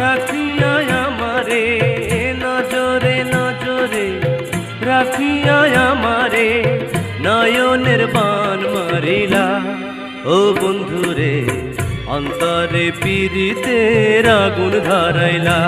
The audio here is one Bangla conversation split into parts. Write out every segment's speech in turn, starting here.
রাখিয়া আমারে নজরে নজরে, রাখিয়া আমারে নয়নের বান মারিলা। ও বন্ধুরে অন্তরে পীড়িতের আগুন ধরাইলা।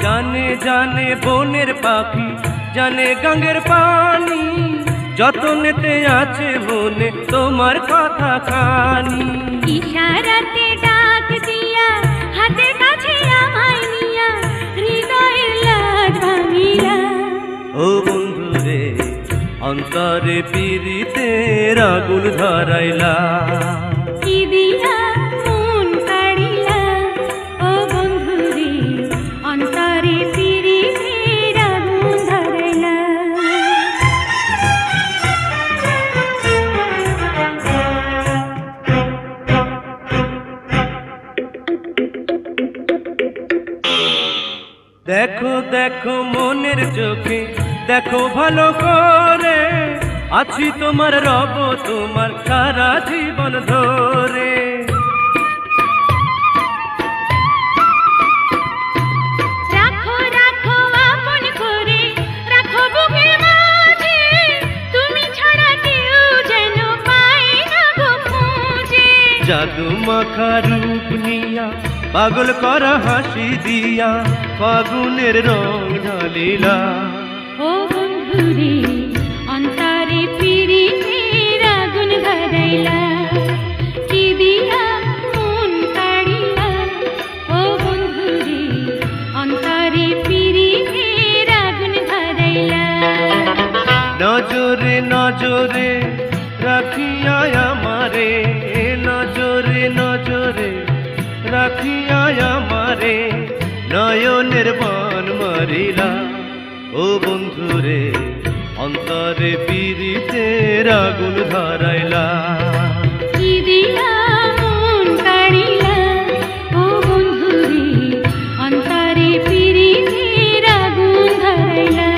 জানে জানে বনের পাখি, জানে গঙ্গের পানি, যতনেতে আছে মনে তোমার কথা খানি। ইশারাতে ডাক দিয়া হাতের কাছে আমায় নিয়া হৃদয়ের লাজ ভাঙিলা। ও বন্ধুরে অন্তরে পীড়িতের আগুন ধরাইলা। কি দিয়া মন কাড়িলা, ও বন্ধুরে অন্তরে পীড়িতের আগুন ধরাইলা। দেখো দেখো মনের চোখে দেখো ভালো করে, আছি তোমার রব তোমার সারা জীবন ধরে। রাখো রাখো আপন করে, রাখো বুকের মাঝে, তুমি ছাড়া কেউ যেন পায় না গো খুঁজে। জাদু মাখা রূপ নিয়া পাগল করা হাসি দিয়া ফাগুনের রং ঢালিলা। ও বন্ধুরে অন্তরে পীড়িতের আগুন ধরাইলা। কি দিয়া মন কাড়িলা, ও বন্ধুরে অন্তরে পীড়িতের আগুন ধরাইলা। নজরে নজরে রাখিয়া আমারে, নজরে নজরে রাখিয়া আমারে নয়নের বান মারিলা। ও বন্ধুরে অন্তরে পীড়িতের আগুন ধরাইলা। কি দিয়া মন কাড়িলা, ও বন্ধুরে অন্তরে পীড়িতের আগুন ধরাইলা।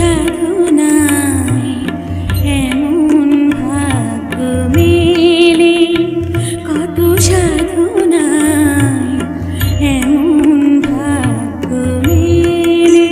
সাধনায় এমন ভাগ্য মেলে, কত সাধনায় এমন ভাগ্য মেলে।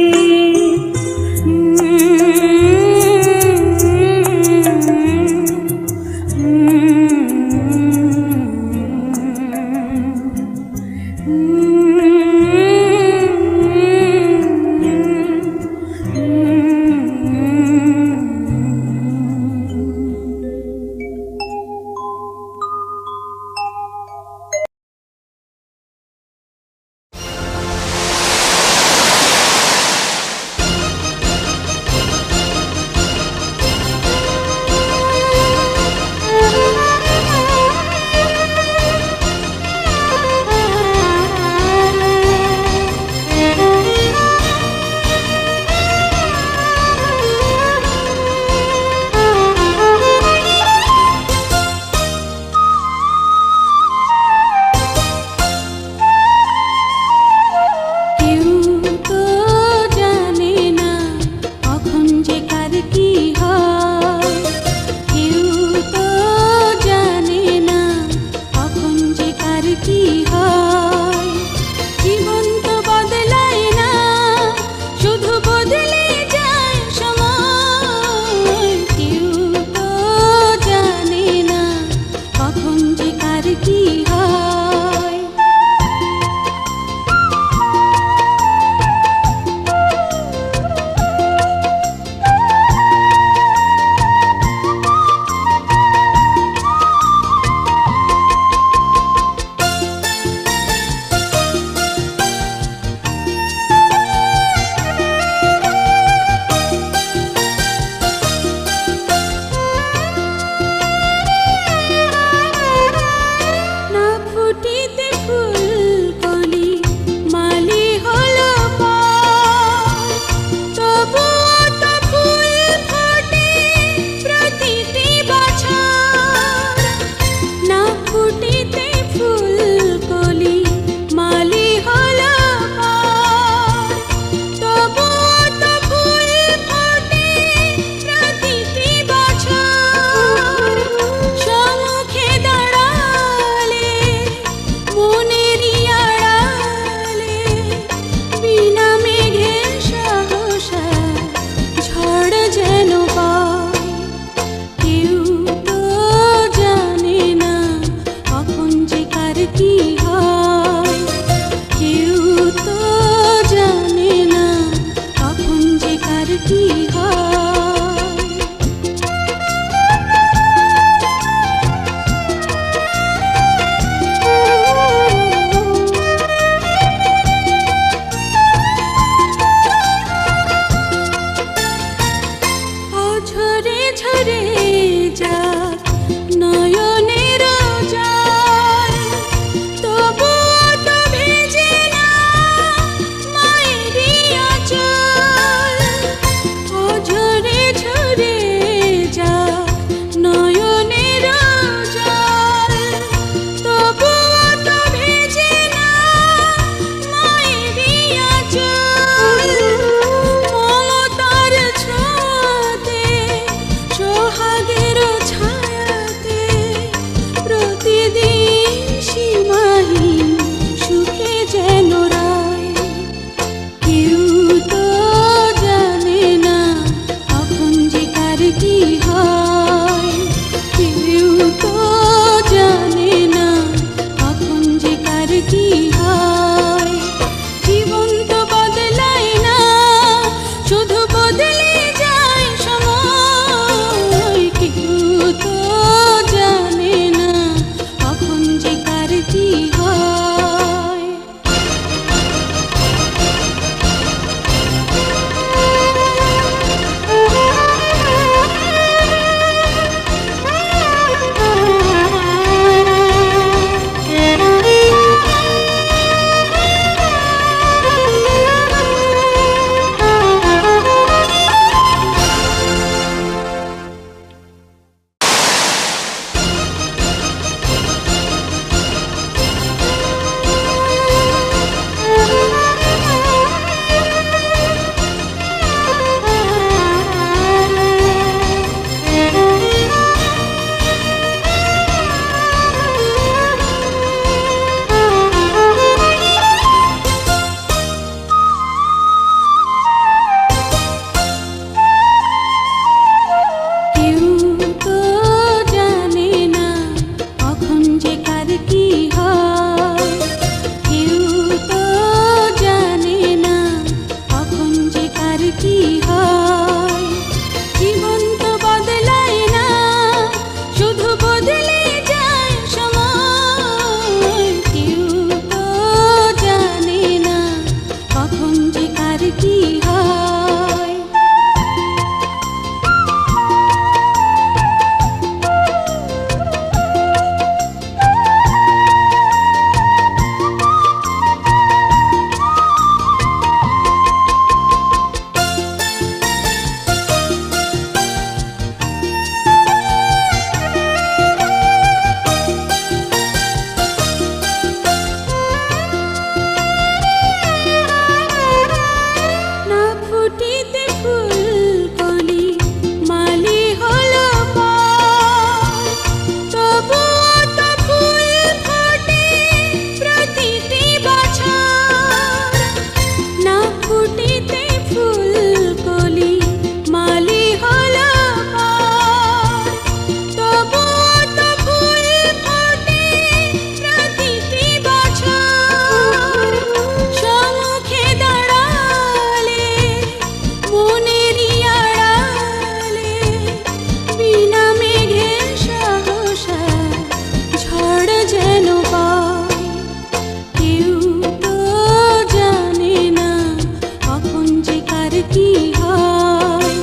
হয়,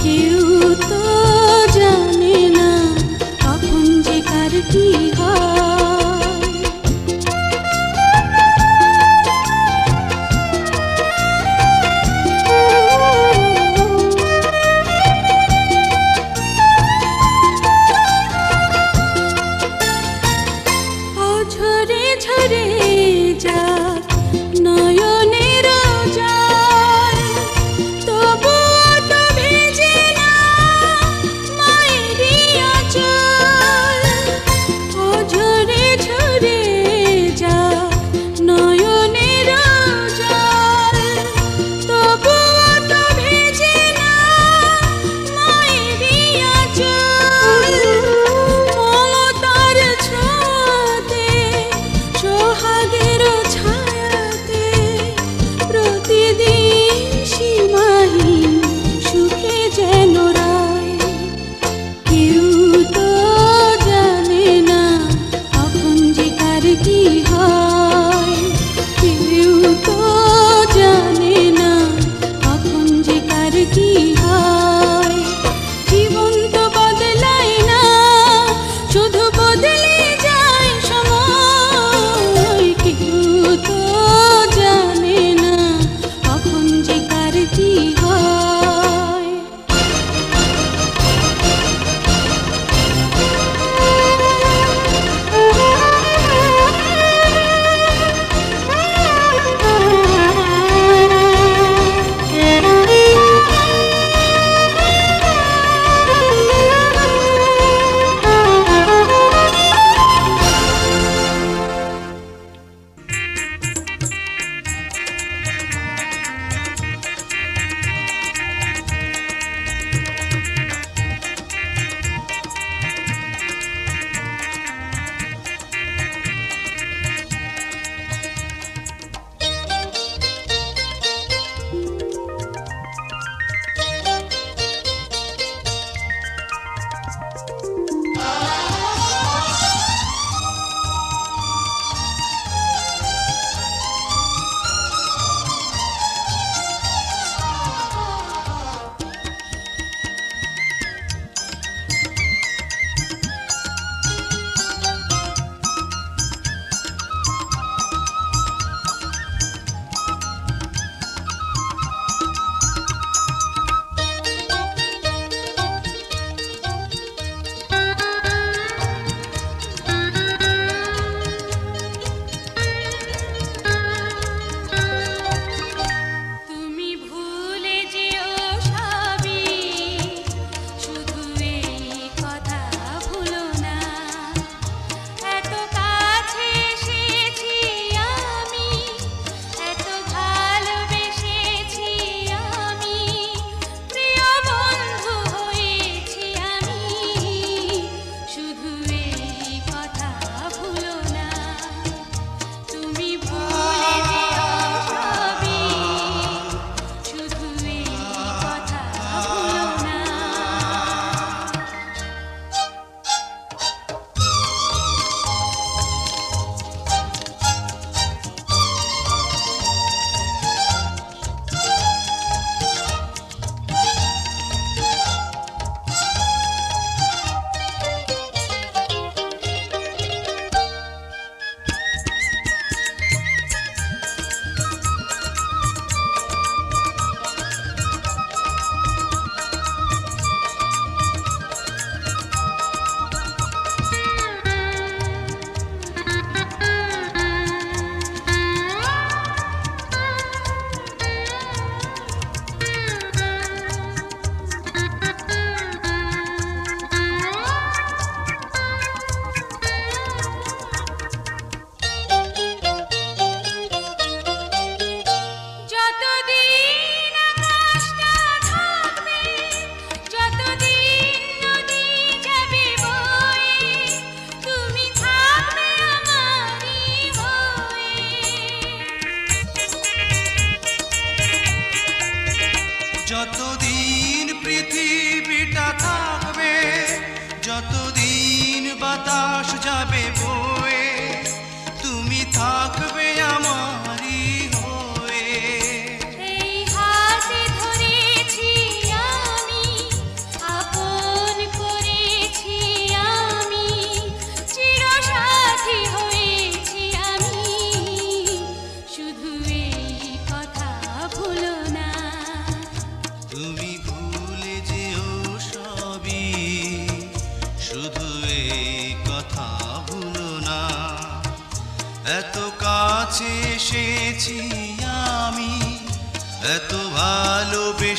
কেউ তো জানে না কখন যে কার কি হয়। ঝরে ঝরে যাক নয়নের জল, তবুও তো ভেজে না মায়েরই আঁচল। ঝরে ঝরে যাক নয়নের জল, তবুও তো ভেজে না মায়েরই আঁচল। মমতার ছোঁয়াতে, সোহাগের ছায়াতে প্রতিদিন সীমাহীন সুখে যেন রয়। কেউ তো জানে না কখন যে কার কি হয়, কেউ তো জানে না কখন যে কার কি হয়। জীবন তো বদলায় না, শুধু বদলে যায় সময়। কেউ তো জানে না কখন যে কার কি হয়। তুমি ভুলে যেও সবই, শুধু এই কথা ভুলো না। এত কাছে এসেছি আমি, এত ভালোবেসেছি আমি, প্রিয় বন্ধু হয়েছি আমি, শুধু এই কথা ভুলো না। তুমি ভুলে যেও সবই, শুধু এই কথা ভুলো না। যতদিন আকাশটা থাকবে, যতদিন নদী যাবে বয়ে, তুমি থাকবে আমারই হয়ে। যতদিন পৃথিবীটা থাকবে, যতদিন বাতাস যাবে বয়ে, তুমি থাকবে আমারই হয়ে। এই হাতে ধরে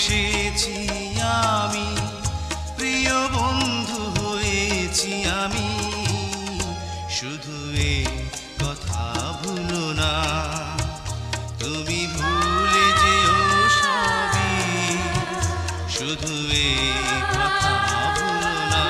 ভালোবেসেছি আমি, প্রিয় বন্ধু হয়েছি আমি, শুধু এ কথা ভুলো না, তুমি ভুলে যেও সবই, শুধু এ কথা ভুলো না।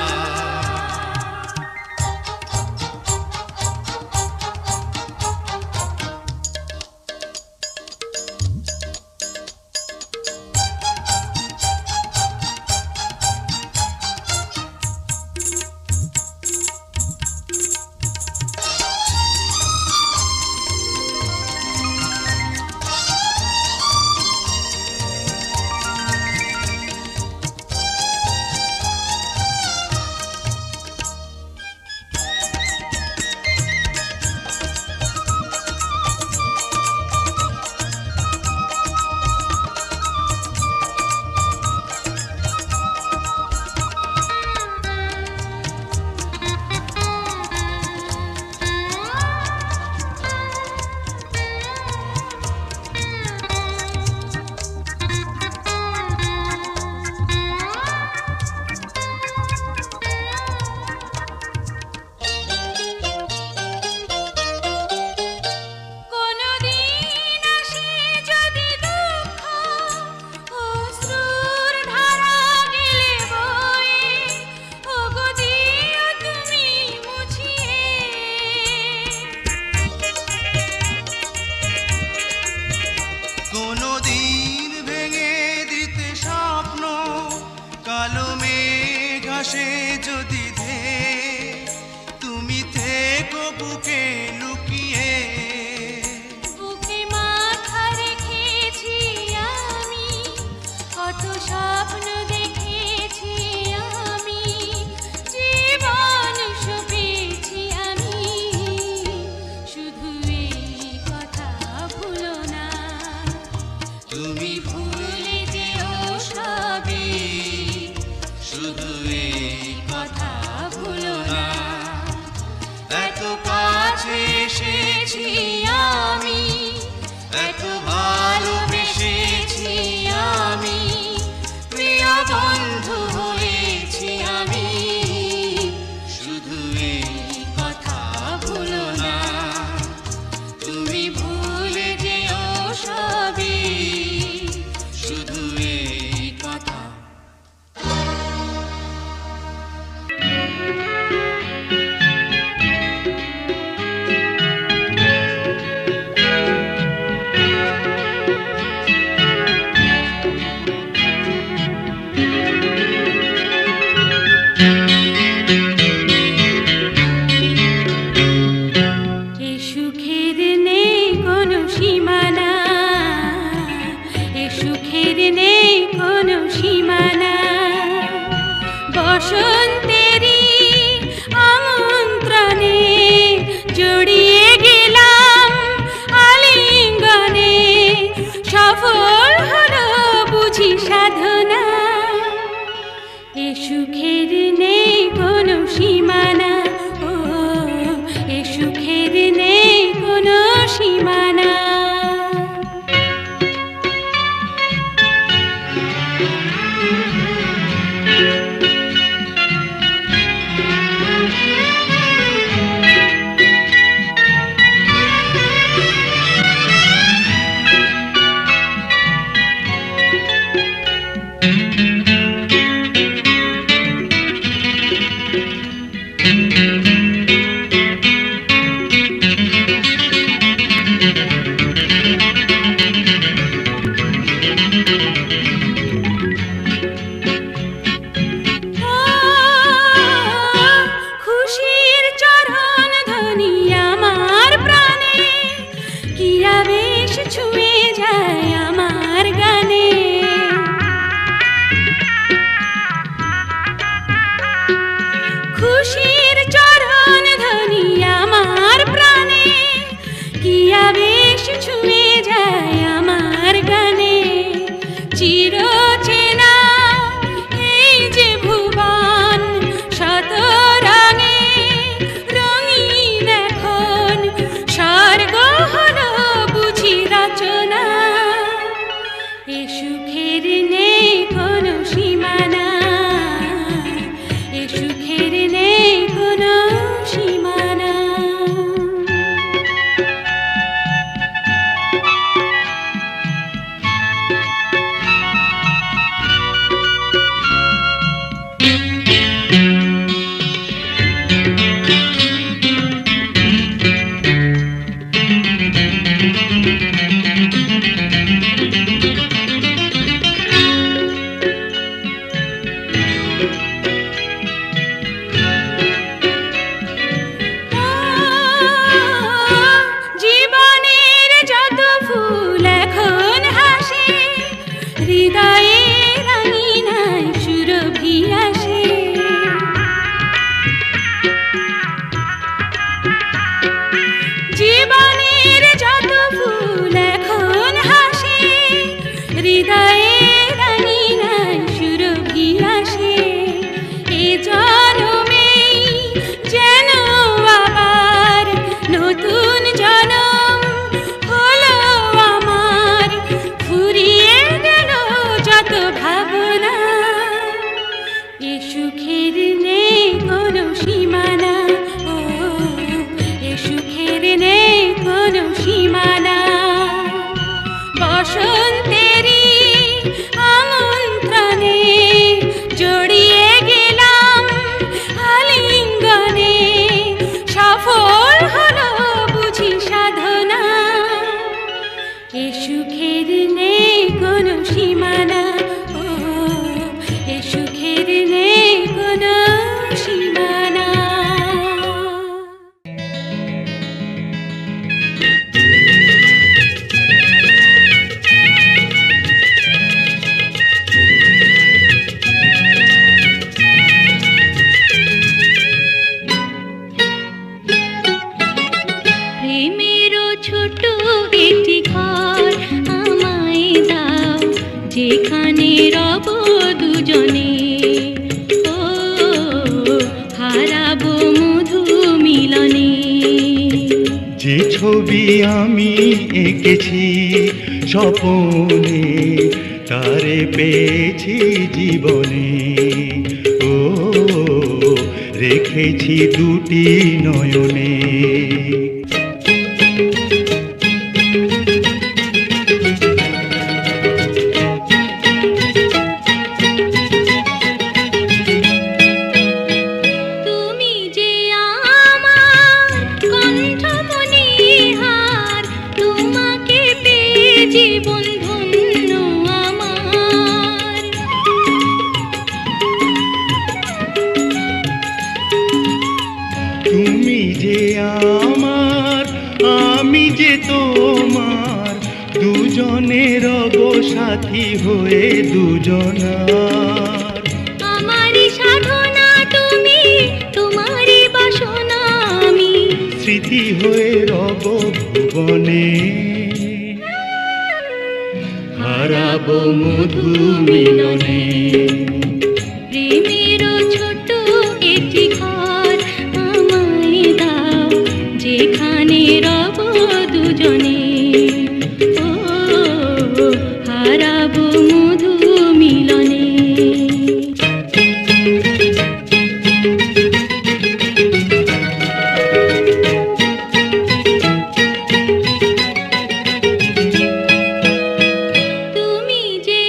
কোনদিন ভেঙে দিতে স্বপ্ন, কালো মেঘ আসে যদি ধেয়ে, তুমি থেকো বুকে লুকিয়ে। বুকে মাথা রেখেছি আমি, কত স্বপ্ন দেখেছি আমি, জীবন সপেছি আমি, শুধু এই কথা ভুলো না, তুমি ভুলে যেও সবই, শুধু এই কথা ভুলো না। এত কাছে এসেছি আমি, এত ভালোবেসেছি আমি, প্রিয় বন্ধু হয়েছি আমি, শুধু এই কথা ভুলো না, তুমি ভুলে যেও সবই, শুধু এই কথা। এ সুখের নেই কোনো সীমানা, এ সুখের নেই কোনো সীমানা, বসন্তেরই আমন্ত্রণে জড়িয়ে গেলাম আলিঙ্গনে, সফল হলো বুঝি সাধনা, এ সুখের নেই কোনো সীমানা, ও এ সুখের নেই কোনো সীমানা। দুজনে, ও হারাবো মধু মিলনে। যে ছবি আমি এঁকেছি স্বপনে, তারে পেয়েছি জীবনে, ও রেখেছি দুটি নয়নে। তুমি যে আমার কণ্ঠমণিহার, তোমাকে পেয়ে জীবন ধন্য আমার। তুমি যে আমার, আমি যে তোমার, দুজনের রব সাথী হয়ে দুজনার। আমারই সাধনা তুমি, তোমারই বাসনা আমি, স্মৃতি হয়ে রব ভুবনে, হারাবো মধু মিলনে। প্রেমেরও ছোট একটি ঘর আমায় দাও, যেখানে রব দুজনে, ও হারাবো মধু মিলনে। তুমি যে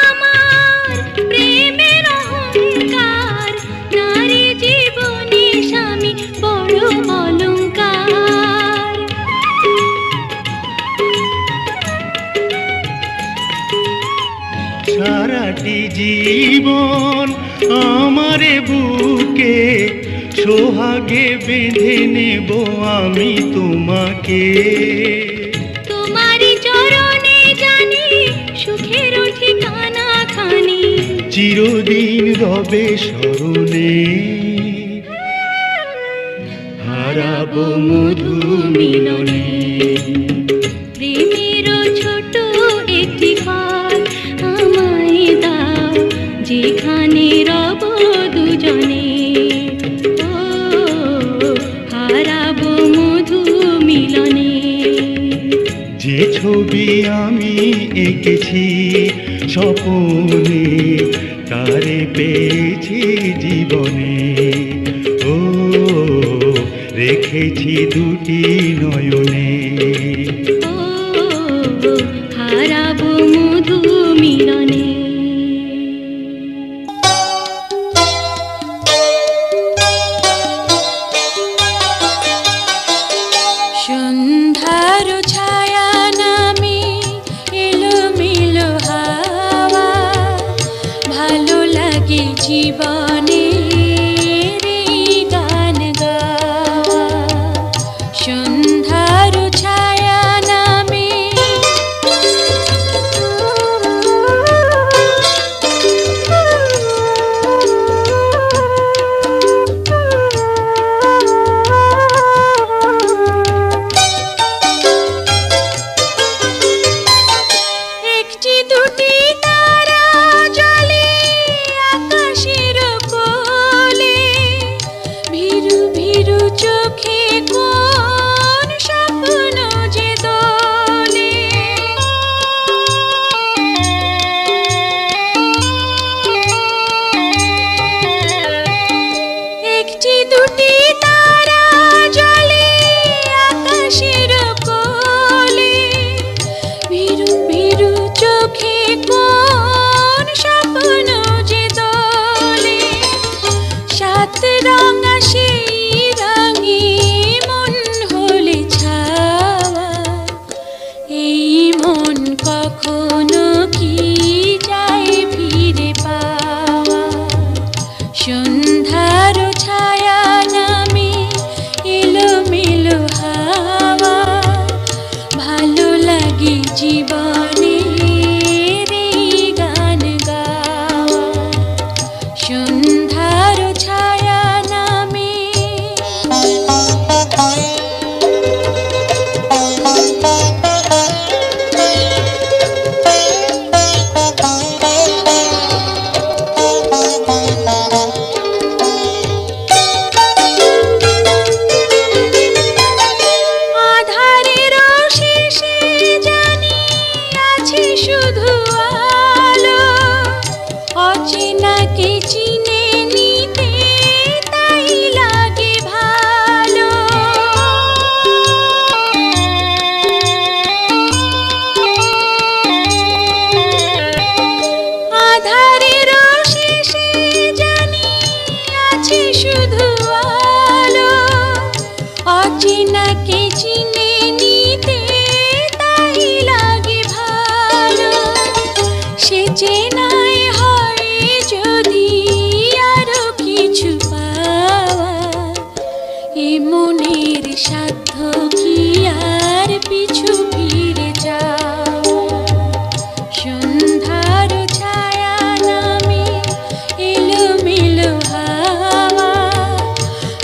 আমার প্রেমের অহংকার, নারী জীবনে স্বামী বড় অলংকার। সারাটি জীবন আমারে বুকে সোহাগে বেঁধে নেব আমি তোমাকে। তোমারই চরণে জানি সুখের ঠিকানা খানি, চিরদিন রবে স্মরণে, হারাবো মধু মিলনে। প্রেমেরও ছোট একটি ঘর আমায় দাও, যেখানে রব দুজনে, ও হারাবো মধু মিলনে। যে ছবি আমি এঁকেছি স্বপনে, তারে পেয়েছি জীবনে, ও রেখেছি দুটি নয়নে। ও হারাবো মধু মিলনে। সন্ধ্যার ছায়া নামে এলোমেলো হাওয়া, ভালো লাগে জীবনে গান গাওয়া। সন্ধ্যার ছায়া নামে একটি দুটি তারা জ্বলে আকাশের কে চিনে নিতে তাই লাগে ভালো। আধারের শেষে জানি আছে শুধু আলো, অচেনাকে চিনে নিতে তাই লাগে ভালো। সে চেনায় হয় যদি আরো কিছু পাওয়া, এ মনের সাধ্য কি আর পিছু ফিরে যাওয়া। সন্ধ্যার ছায়া নামে এলোমেলো হাওয়া,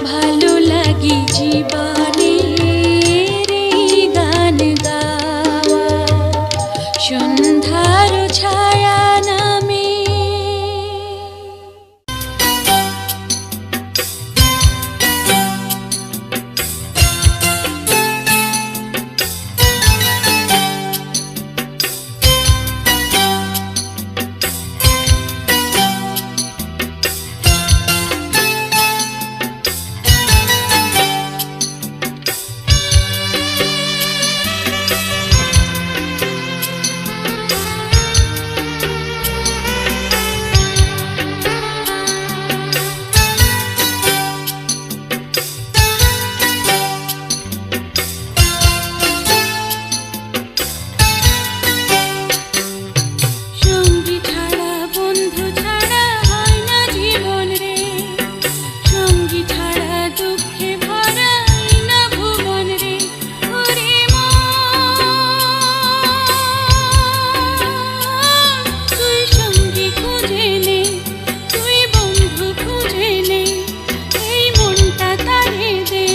ভালো লাগে জীবনের এই গান গাওয়া। সন্ধ্যার ছায়া নামে। সঙ্গী ছাড়া বন্ধু ছাড়া হয় না জীবন রে, সঙ্গী ছাড়া দুঃখে ভরা এই না ভুবন রে। ওরে মন, তুই সঙ্গী খুঁজে নে, তুই বন্ধু খুঁজে নে, এই মনটা তারে দে।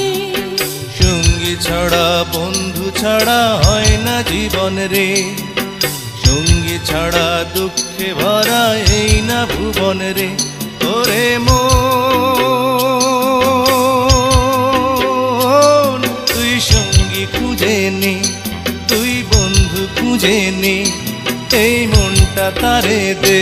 সঙ্গী ছাড়া বন্ধু ছাড়া হয় না জীবন রে, সঙ্গী ছাড়া দুঃখে ভরা এই না ভুবন রে। ওরে মন, তুই সঙ্গী খুঁজে নে, তুই বন্ধু খুঁজে নে, এই মনটা তারে দে।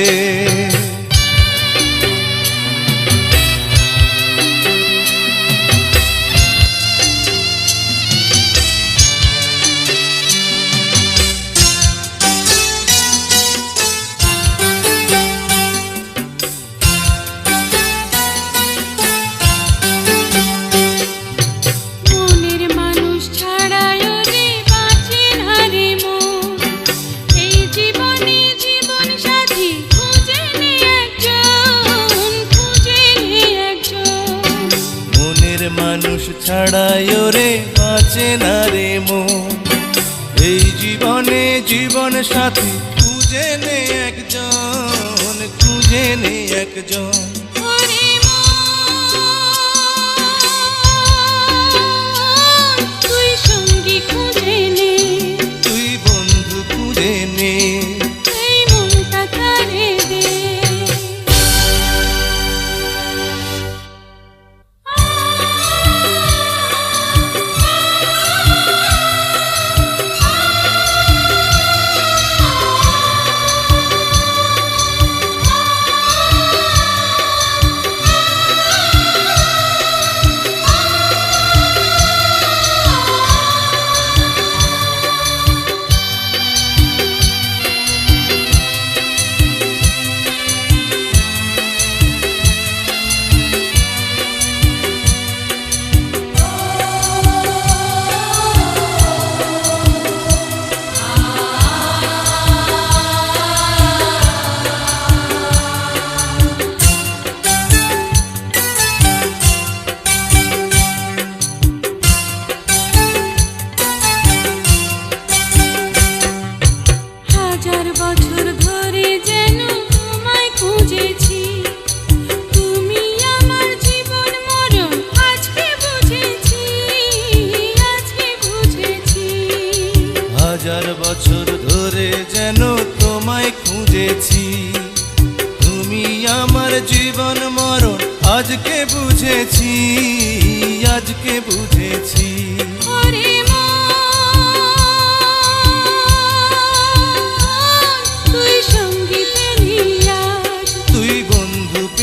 মনের মানুষ ছাড়া ওরে বাঁচে না রে মন, এই জীবনে জীবন সাথী খুঁজে নে একজন, খুঁজে নে একজন। মনের মানুষ ছাড়াই ওরে বাঁচে না রে মন, এই জীবনে জীবন সাথী খুঁজে নে একজন, খুঁজে নে একজন। ওরে মন, তুই সঙ্গী খুঁজে নে, তুই বন্ধু খুঁজে নে, এই মনটা তারে দে। বছর ধরে যেন তোমায় খুঁজেছি, তুমি আমার জীবন মরণ আজকে বুঝেছি, আজকে বুঝেছি। ওরে মন, তুই সঙ্গী পেলি আজ, তুই বন্ধু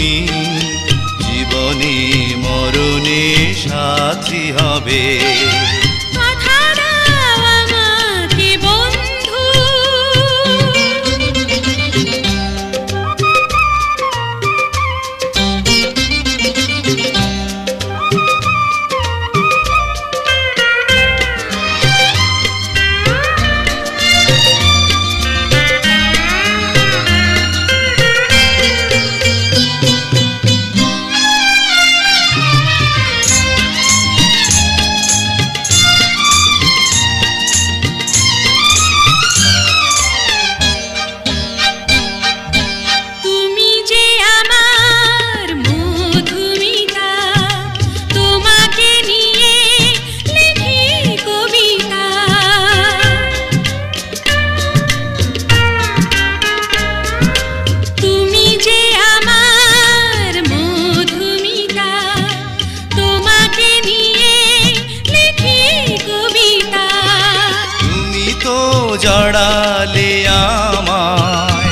তুমি জীবনে মরণে সাথী হবে। কথা দাও আমাকে বন্ধু, তুমি যে আমার মধুমিতা, তোমাকে নিয়ে লিখি কবিতা। তুমি যে আমার মধুমিতা, তোমাকে নিয়ে লিখি কবিতা। তুমি তো জড়ালে আমায়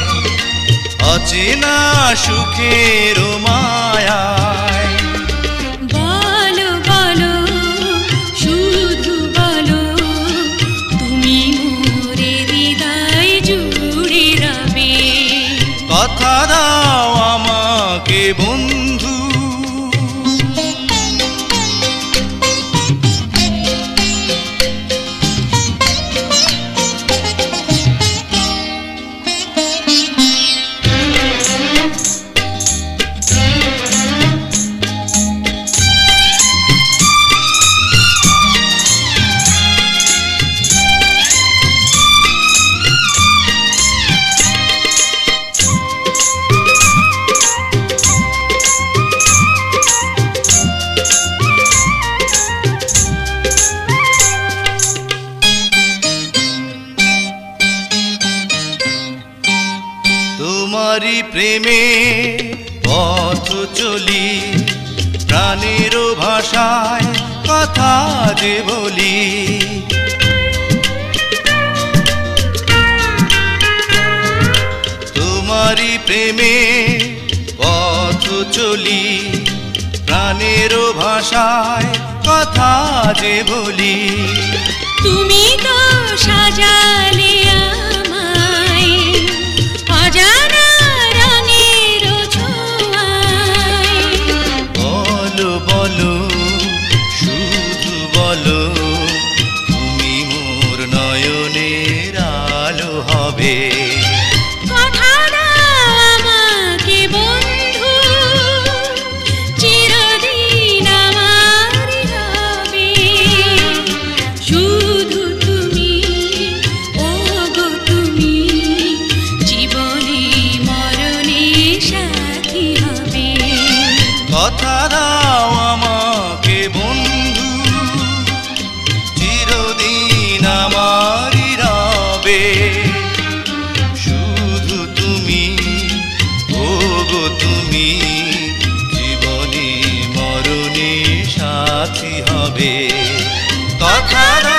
অচেনা সুখের মায়ায়। বলো বলো শুধু বলো, তুমি মোরে হৃদয় জুড়ে রবে। কথা দাও আমাকে বন্ধু, তোমারই প্রেমে পথ চলি, প্রাণের ভাষায় কথা যে বলি। তোমারই প্রেমে পথ চলি, প্রাণের ভাষায় কথা যে বলি। তুমি তো সাজালে আমায় অজানা রঙের ছোঁয়ায়। বলো বলো শুধু বলো, তুমি মোর নয়নের আলো হবে। কথা দাও আমাকে বন্ধু, চিরদিন আমার রবে। শুধু তুমি, ও গো তুমি, জীবনে মরণে সাথী হবে। কথা দাও আমাকে বন্ধু, চিরদিন আমারই রবে। শুধু তুমি, ও গো তুমি, জীবনে মরণে সাথী হবে। কথা দাও